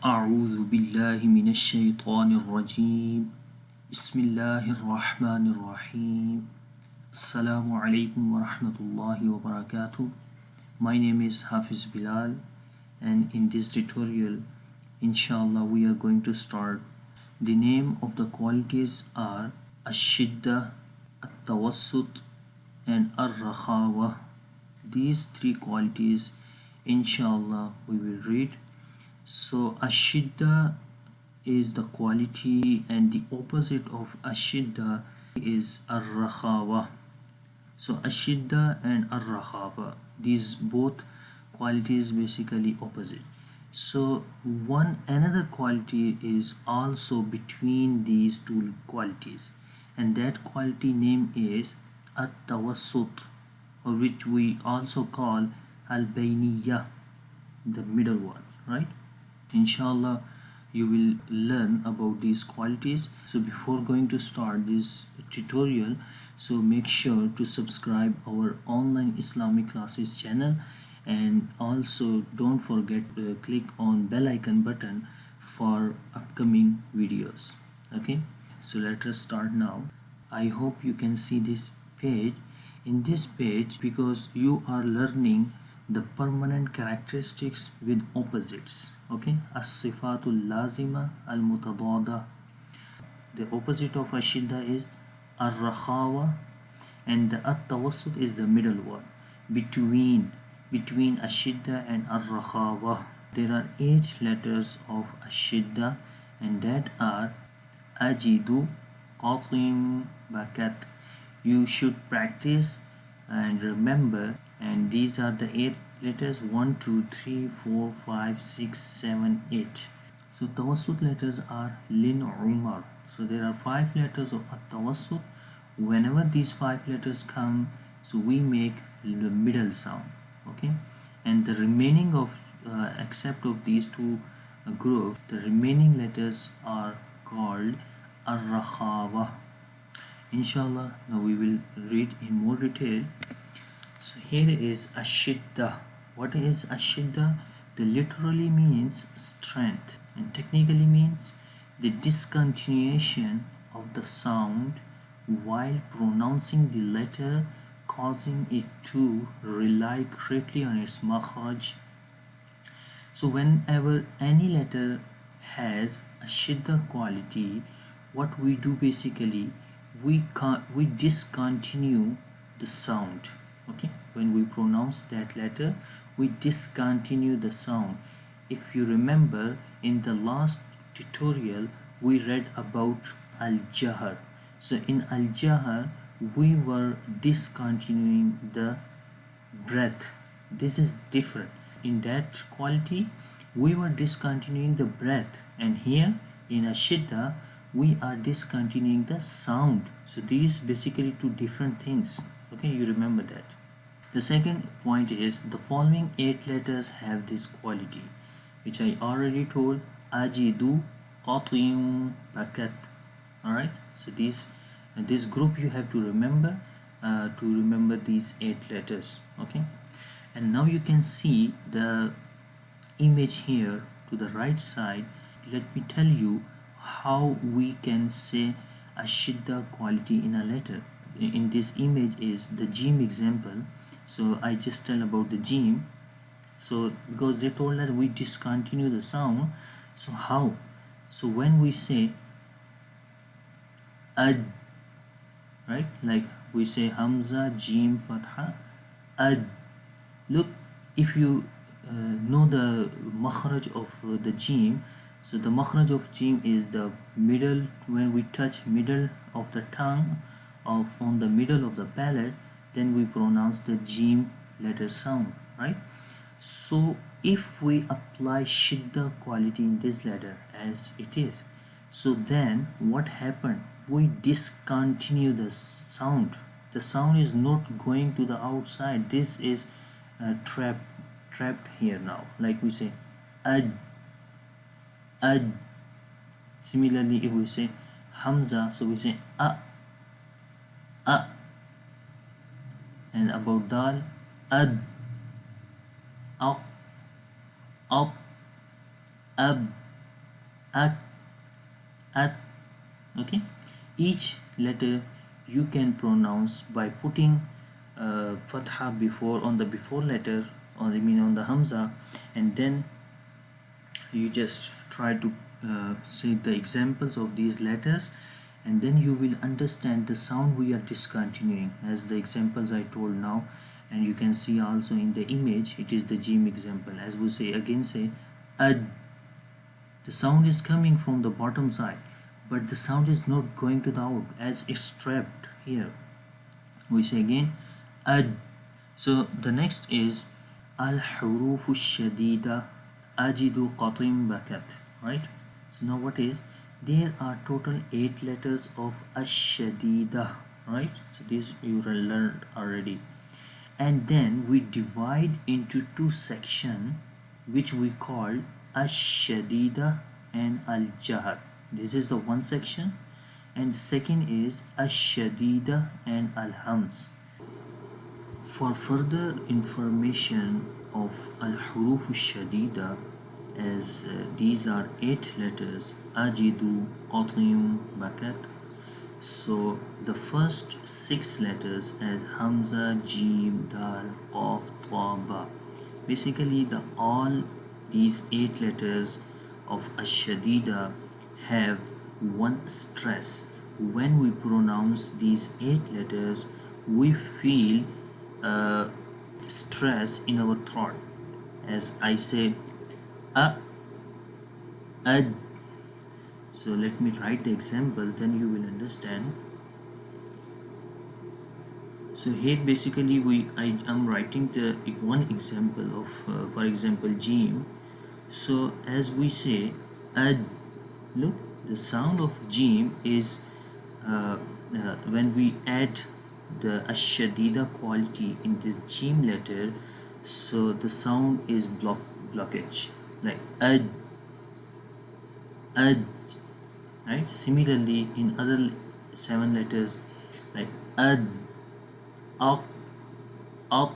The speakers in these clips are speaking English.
أعوذ بالله من الشيطان الرجيم بسم الله الرحمن الرحيم السلام عليكم ورحمة الله وبركاته. My name is Hafiz Bilal, and in this tutorial inshallah we are going to start. The name of the qualities are Ash-Shiddah, At-Tawassut and Ar-Rakhawah. These three qualities inshallah we will read. So Ash-Shiddah is the quality, and the opposite of Ash-Shiddah is Ar-Rakhawah. So Ash-Shiddah and Ar-Rakhawah, these both qualities basically opposite. So one another quality is also between these two qualities, and that quality name is At-Tawassut, or which we also call Al-Bayniyah, the middle one, right? Inshallah you will learn about these qualities. So before going to start this tutorial, so make sure to subscribe our online Islamic classes channel, and also don't forget to click on bell icon button for upcoming videos. Okay, so let us start now. I hope you can see this page. In this page, because you are learning the permanent characteristics with opposites. Okay, as-sifatul lazima al-mutadada. The opposite of Ash-Shiddah is Ar-Rakhawah, and the At-Tawassut is the middle one between Ash-Shiddah and Ar-Rakhawah. There are 8 letters of Ash-Shiddah, and that are Ajidu, Qatim, Bakat. You should practice and remember, and these are the 8 letters: 1 2 3 4 5 6 7 8. So Tawassut letters are Lin Umar. So there are 5 letters of At-Tawassut. Whenever these 5 letters come, so we make the middle sound. Okay, and the remaining of except of these two groups, the remaining letters are called Ar-Rakhawah. Inshallah now we will read in more detail. So here is Ash-Shiddah. What is Ash-Shiddah? The literally means strength, and technically means the discontinuation of the sound while pronouncing the letter, causing it to rely greatly on its makhraj. So whenever any letter has a shiddah quality, what we do basically, we discontinue the sound. Okay, when we pronounce that letter, we discontinue the sound. If you remember, in the last tutorial we read about al-jahr. So in al-jahr we were discontinuing the breath. This is different. In that quality we were discontinuing the breath, and here in Ash-Shiddah we are discontinuing the sound. So these basically two different things. Okay, you remember that. The second point is the following 8 letters have this quality, which I already told: Ajidu, Qatim, Bakat. Alright, so this group you have to remember these 8 letters. Okay, and now you can see the image here to the right side. Let me tell you how we can say a shiddah quality in a letter. In this image is the jim example. So I just tell about the jim. So because they told that we discontinue the sound, so how? So when we say ad, right, like we say hamza, jim, fatha, ad. Look, if you know the makhraj of the jim, so the makhraj of jim is the middle. When we touch middle of the tongue on the middle of the palate, then we pronounce the jim letter sound, right? So if we apply shiddah quality in this letter as it is, so then what happened? We discontinue the sound. The sound is not going to the outside. This is trapped here now. Like we say ad, ad. Similarly, if we say hamza, so we say a, a. And about dal, ad, up, up, ab. at, at. Okay, each letter you can pronounce by putting fatha before on the before letter, or I mean on the hamza, and then you just try to say the examples of these letters, and then you will understand the sound we are discontinuing, as the examples I told now. And you can see also in the image, it is the jim example. As we say again, say ad, the sound is coming from the bottom side, but the sound is not going to the out, as it's trapped here. We say again ad. So the next is al huroof shadida ajidu qatim bakat, right? So now what is, there are total 8 letters of ash-shadida, right? So this you learned already. And then we divide into 2 sections, which we call ash-shadida and al-jahar. This is the one section, and the second is ash-shadida and al-hams. For further information of al-huroof shadida, as these are 8 letters, ajidu, qatim, bakat. So the first 6 letters as hamza, jim, dal, qaf, ta, ba. Basically all these 8 letters of ash-shadida have one stress. When we pronounce these 8 letters, we feel stress in our throat. As I say a, ad. So let me write the examples, then you will understand. So here basically I am writing the one example of for example jim. So as we say ad, look, the sound of jim is when we add the ash-shadida quality in this jim letter, so the sound is blockage, like ad, ad, right? Similarly in other 7 letters like ad, ak, ak.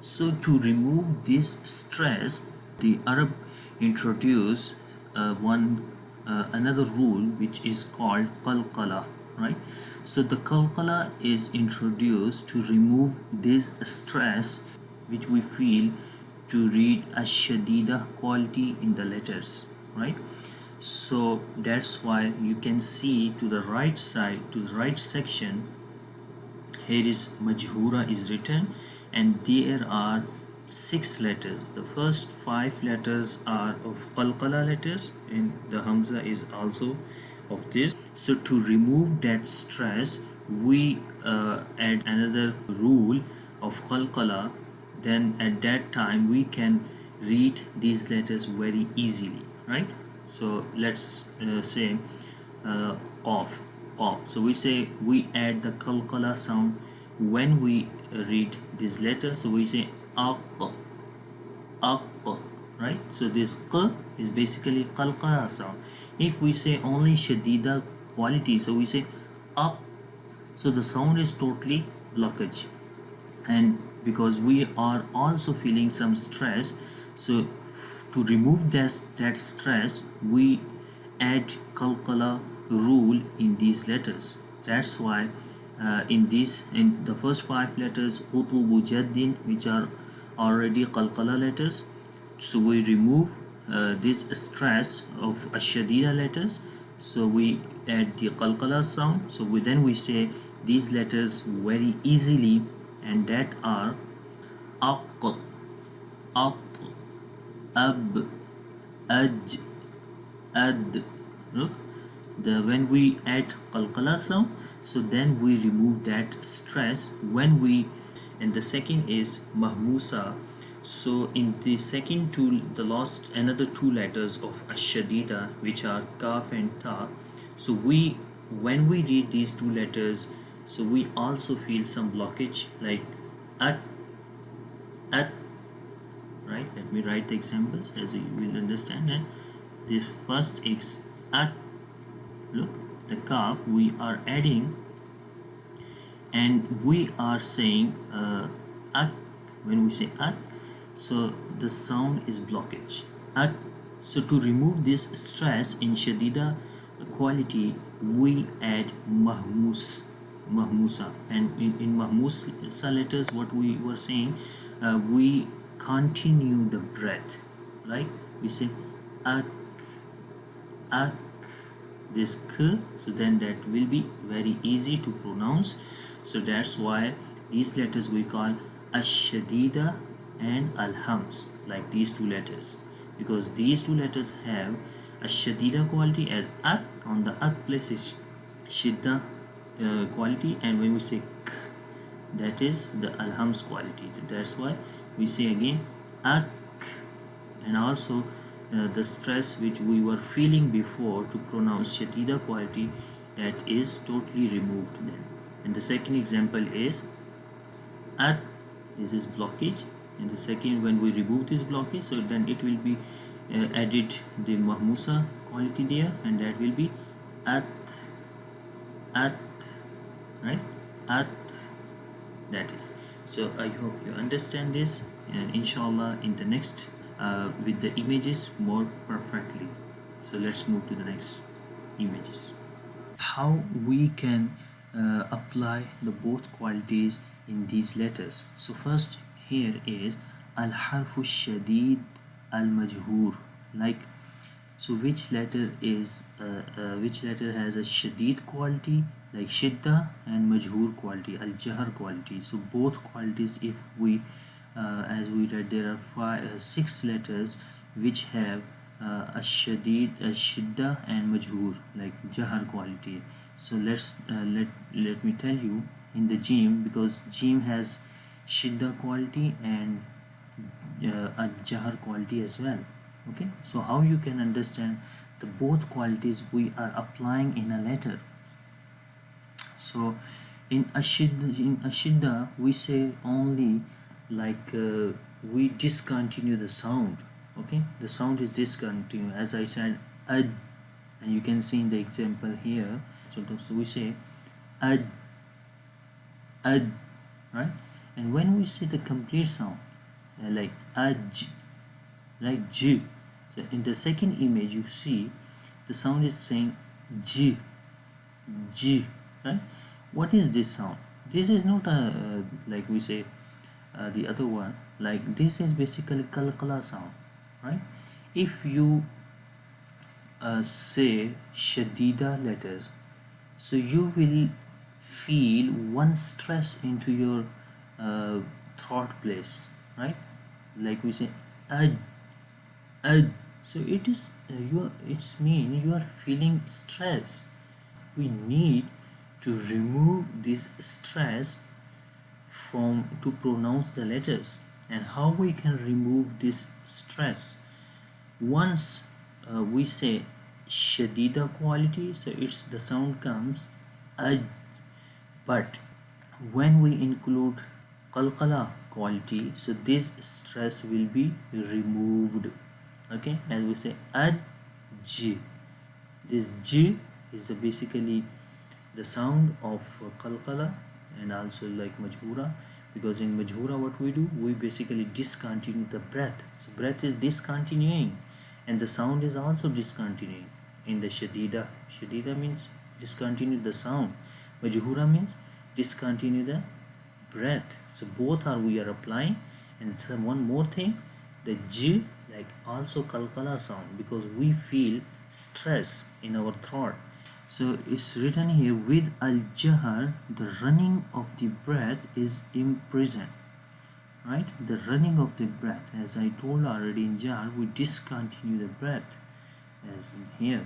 So to remove this stress, the Arab introduced another rule, which is called qalqala, right? So the qalqala is introduced to remove this stress which we feel to read ash-shadida quality in the letters, right? So that's why you can see to the right side, to the right section, here is majhura is written, and there are 6 letters. The first 5 letters are of qalqala letters, and the hamza is also of this. So to remove that stress, we add another rule of qalqala. Then at that time we can read these letters very easily, right? So let's say qaf, qaf. So we say we add the qalqala sound when we read this letter. So we say aq, aq, right? So this q is basically qalqala sound. If we say only shadida quality, so we say up, so the sound is totally blockage. And because we are also feeling some stress, so to remove that stress, we add qalqala rule in these letters. That's why in the first 5 letters qutubu jaddin, which are already qalqala letters, so we remove this stress of ash-shadida letters, so we add the qalqala sound. So then we say these letters very easily, and that are aq, at, ab, aj, ad. Look, when we add qalqala sound, so then we remove that stress when we. And the second is mahmusa. So in the second two, the last another 2 letters of ash-shadida, which are kaf and ta, so when we read these 2 letters, so we also feel some blockage, like at, at, right? Let me write the examples as you will understand. And the first is at. Look, the kaf we are adding, and we are saying at. When we say at, so the sound is blockage, at, So to remove this stress in shadida quality, we add mahmusa, and in mahmusa letters, what we were saying, we continue the breath, right? We say ak, ak, this k, so then that will be very easy to pronounce. So that's why these letters we call ash-shadida and al-hams, like these two letters, because these two letters have a shadida quality as ak, on the ak place is shidda quality, and when we say k, that is the al-hams quality. That's why we say again ak, and also the stress which we were feeling before to pronounce shadida quality, that is totally removed then. And the second example is at, this is blockage, and the second, when we remove this blockage, so then it will be added the mahmusa quality there, and that will be at, at, right, at, that is. So I hope you understand this, and inshallah in the next with the images more perfectly. So let's move to the next images. How we can apply the both qualities in these letters. So first here is al harfu shadid al majhur, like, so which letter is which letter has a shadid quality, like shidda, and majhur quality, al jahar quality. So both qualities, if we as we read, there are six letters which have a shidda and majhur, like jahar quality. So let me tell you in the jim, because jim has shidda quality and a jahar quality as well. Okay, so how you can understand the both qualities we are applying in a letter. So in ashidda we say only, like we discontinue the sound. Okay, the sound is discontinued, as I said ad, and you can see in the example here. So we say ad, ad, right? And when we say the complete sound, like aj, like j, so in the second image you see the sound is saying j, j, right? What is this sound? This is not a like we say the other one, like this is basically kalkala sound, right? If you say shadida letters, so you will feel one stress into your throat place, right? Like we say ad, ad, so it is it's mean you are feeling stress. We need to remove this stress from to pronounce the letters. And how we can remove this stress? Once we say shadida quality, so it's the sound comes aj, but when we include qalqala quality, so this stress will be removed. Okay, and we say ad, j, this j is basically the sound of qalqala, and also like majhura, because in majhura what we do, we basically discontinue the breath. So breath is discontinuing, and the sound is also discontinuing. In the shadida, shadida means discontinue the sound, majhura means discontinue the breath. So both are we are applying. And so one more thing, the j, like also kalkala sound, because we feel stress in our throat. So it's written here with al-jahar, the running of the breath is imprisoned, right? The running of the breath, as I told already, in jar we discontinue the breath, as in here.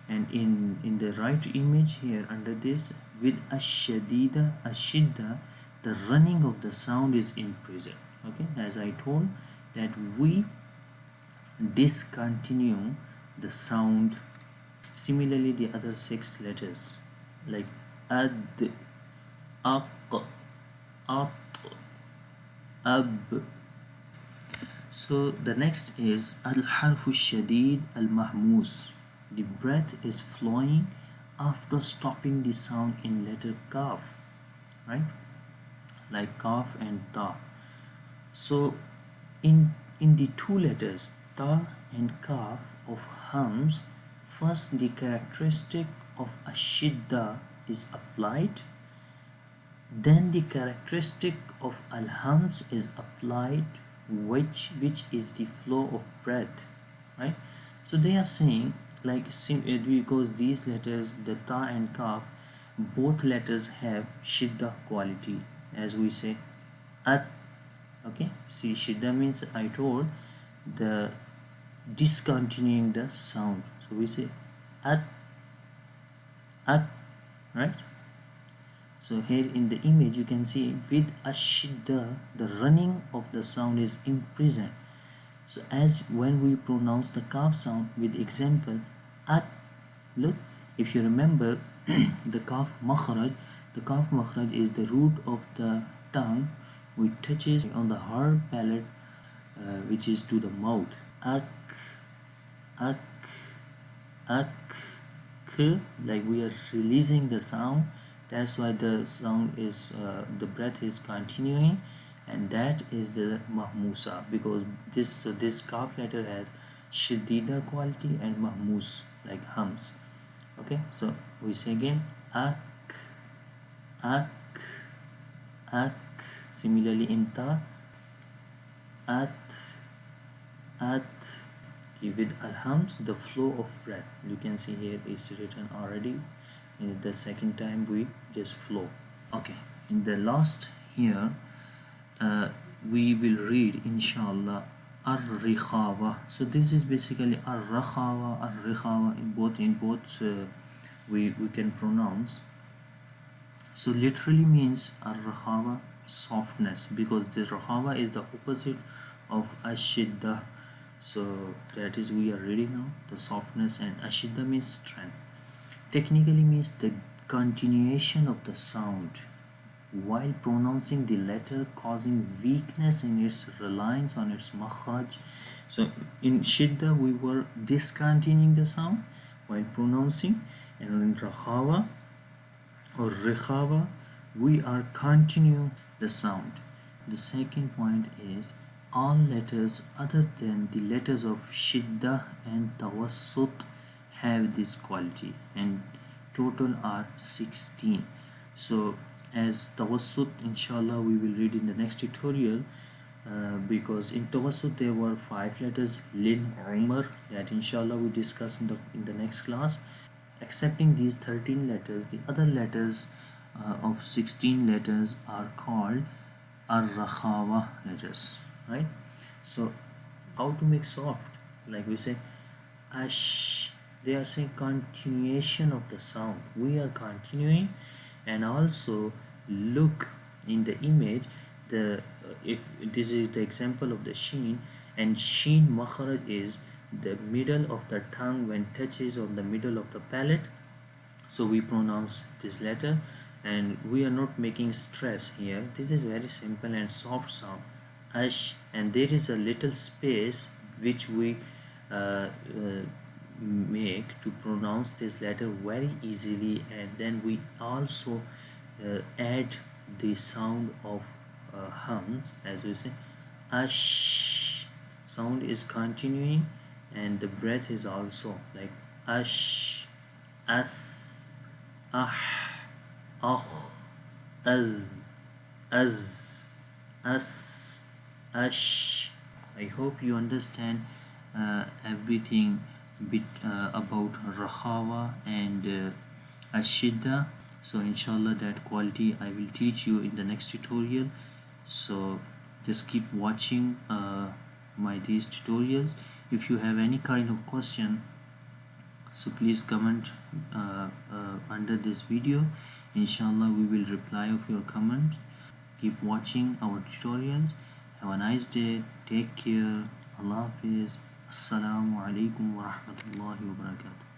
And in the right image here under this, with ash-shadida, ash-shidda, the running of the sound is imprisoned. Okay, as I told that we discontinue the sound. Similarly, the other six letters, like ad, aq, at, ab. So the next is al harfu shadid al mahmus. The breath is flowing after stopping the sound in letter kaf, right? Like kaf and ta. So in the two letters ta and kaf of hams, first the characteristic of Ash-Shiddah is applied, then the characteristic of al-hams is applied, which is the flow of breath, right? So they are saying, like, because these letters, the ta and kaf, both letters have shiddah quality, as we say at. Okay, see, shiddah means, I told, the discontinuing the sound, so we say at, at, right? So here in the image you can see, with Ash-Shiddah, the running of the sound is imprisoned. So as when we pronounce the kaf sound with example at, look, if you remember the kaf makhraj is the root of the tongue which touches on the hard palate, which is to the mouth. Ak, ak, ak, k, like we are releasing the sound. That's why the sound is, the breath is continuing, and that is the mahmusa, because this kaf letter has shadida quality and mahmus, like hums. Okay, so we say again ak, ak, ak. Similarly in ta, at, with alhams, the flow of breath, you can see here is written already. In the second time we just flow. Okay, in the last here we will read inshallah Ar-Rakhawah. So this is basically Ar-Rakhawah in both we can pronounce. So literally means Ar-Rakhawah, softness, because the Rakhawah is the opposite of Ash-Shiddah. So that is we are reading now, the softness, and Ash-Shiddah means strength. Technically means the continuation of the sound while pronouncing the letter, causing weakness in its reliance on its makhraj. So in Shiddah we were discontinuing the sound while pronouncing, and in Rakhawah or Rakhawah we are continuing the sound. The second point is, all letters other than the letters of Shiddah and Tawassut have this quality, and total are 16. So as Tawassut, inshallah we will read in the next tutorial, because in Tawassut there were 5 letters, Lin, Umar, that inshallah we discuss in the next class. Excepting these 13 letters, the other letters of 16 letters are called Ar-Rakhawah letters, right? So how to make soft, like we say ash, they are saying continuation of the sound, we are continuing. And also look in the image, the if this is the example of the sheen, and sheen makhraj is the middle of the tongue when touches on the middle of the palate, so we pronounce this letter, and we are not making stress here. This is very simple and soft sound, ash, and there is a little space which we make to pronounce this letter very easily. And then we also add the sound of hums, as we say ash, sound is continuing, and the breath is also like ash, as, ah, ah, al, az, as, ash. I hope you understand everything about Rakhawah and Ash-Shiddah. So inshallah that quality I will teach you in the next tutorial. So just keep watching these tutorials. If you have any kind of question, so please comment under this video. Inshallah we will reply of your comments. Keep watching our tutorials. Have a nice day. Take care. Allah Hafiz. Assalamu alaikum wa rahmatullahi wa barakatuh.